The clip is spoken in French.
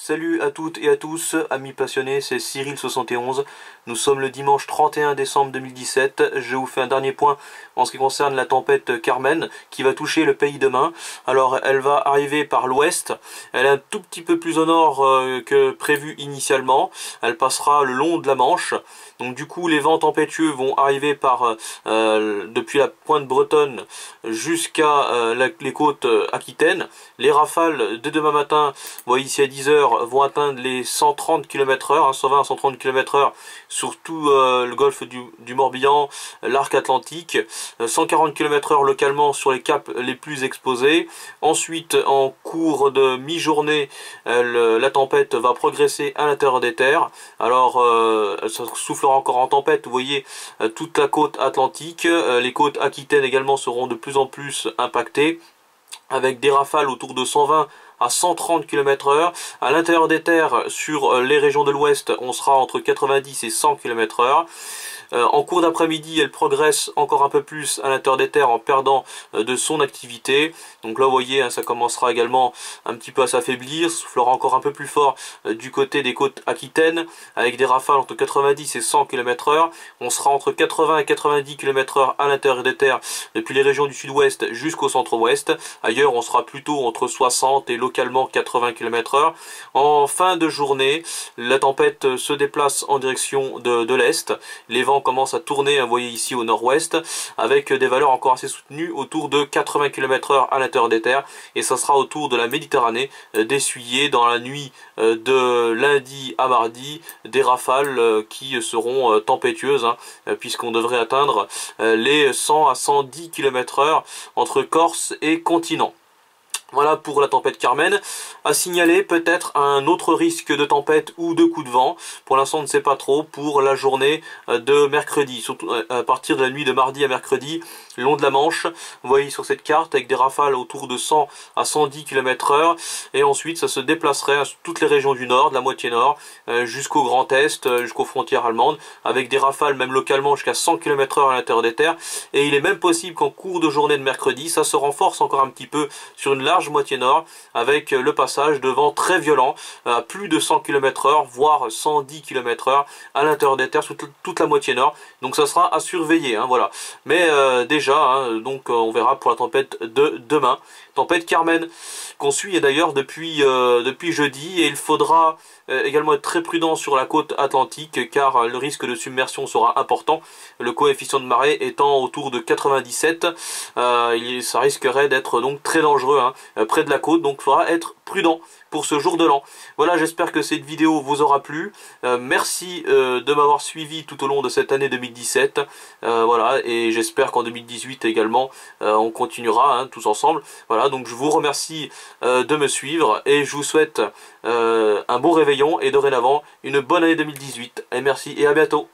Salut à toutes et à tous, amis passionnés, c'est Cyril71. Nous sommes le dimanche 31 décembre 2017. Je vous fais un dernier point en ce qui concerne la tempête Carmen qui va toucher le pays demain. Alors elle va arriver par l'ouest, elle est un tout petit peu plus au nord que prévu initialement. Elle passera le long de la Manche. Donc du coup les vents tempétueux vont arriver depuis la pointe bretonne jusqu'à les côtes aquitaines. Les rafales de demain matin, vous voyez ici à 10 h, vont atteindre les 130 km/h, 120 à 130 km/h sur tout le golfe du Morbihan, l'arc atlantique, 140 km/h localement sur les caps les plus exposés. Ensuite, en cours de mi-journée, la tempête va progresser à l'intérieur des terres. Alors, ça soufflera encore en tempête, vous voyez, toute la côte atlantique. Les côtes aquitaines également seront de plus en plus impactées, avec des rafales autour de 120 à 130 km/h. À l'intérieur des terres, sur les régions de l'ouest, on sera entre 90 et 100 km/h. En cours d'après-midi, elle progresse encore un peu plus à l'intérieur des terres en perdant de son activité. Donc là, vous voyez, ça commencera également un petit peu à s'affaiblir, soufflera encore un peu plus fort du côté des côtes aquitaines, avec des rafales entre 90 et 100 km/h. On sera entre 80 et 90 km/h à l'intérieur des terres, depuis les régions du sud-ouest jusqu'au centre-ouest. Ailleurs, on sera plutôt entre 60 et localement 80 km/h. En fin de journée, la tempête se déplace en direction de l'est. Les vents commence à tourner, vous voyez ici au nord-ouest, avec des valeurs encore assez soutenues autour de 80 km/h à l'intérieur des terres, et ça sera autour de la Méditerranée d'essuyer dans la nuit de lundi à mardi des rafales qui seront tempétueuses, puisqu'on devrait atteindre les 100 à 110 km/h entre Corse et continent. Voilà pour la tempête Carmen. À signaler peut-être un autre risque de tempête ou de coup de vent. Pour l'instant, on ne sait pas trop pour la journée de mercredi. Surtout à partir de la nuit de mardi à mercredi, le long de la Manche. Vous voyez sur cette carte avec des rafales autour de 100 à 110 km/h. Et ensuite, ça se déplacerait à toutes les régions du nord, de la moitié nord, jusqu'au Grand Est, jusqu'aux frontières allemandes, avec des rafales même localement jusqu'à 100 km/h à l'intérieur des terres. Et il est même possible qu'en cours de journée de mercredi, ça se renforce encore un petit peu sur une large moitié nord, avec le passage de vents très violents à plus de 100 km/h, voire 110 km/h à l'intérieur des terres sur toute la moitié nord. Donc ça sera à surveiller, voilà. Mais déjà, donc on verra pour la tempête de demain. Tempête Carmen qu'on suit d'ailleurs depuis jeudi, et il faudra également être très prudent sur la côte atlantique car le risque de submersion sera important, le coefficient de marée étant autour de 97. Ça risquerait d'être donc très dangereux près de la côte, donc il faudra être prudent pour ce jour de l'an. Voilà, j'espère que cette vidéo vous aura plu. Merci de m'avoir suivi tout au long de cette année 2017. Voilà, et j'espère qu'en 2018 également on continuera tous ensemble. Voilà, donc je vous remercie de me suivre et je vous souhaite un bon réveillon et dorénavant une bonne année 2018. Et merci et à bientôt.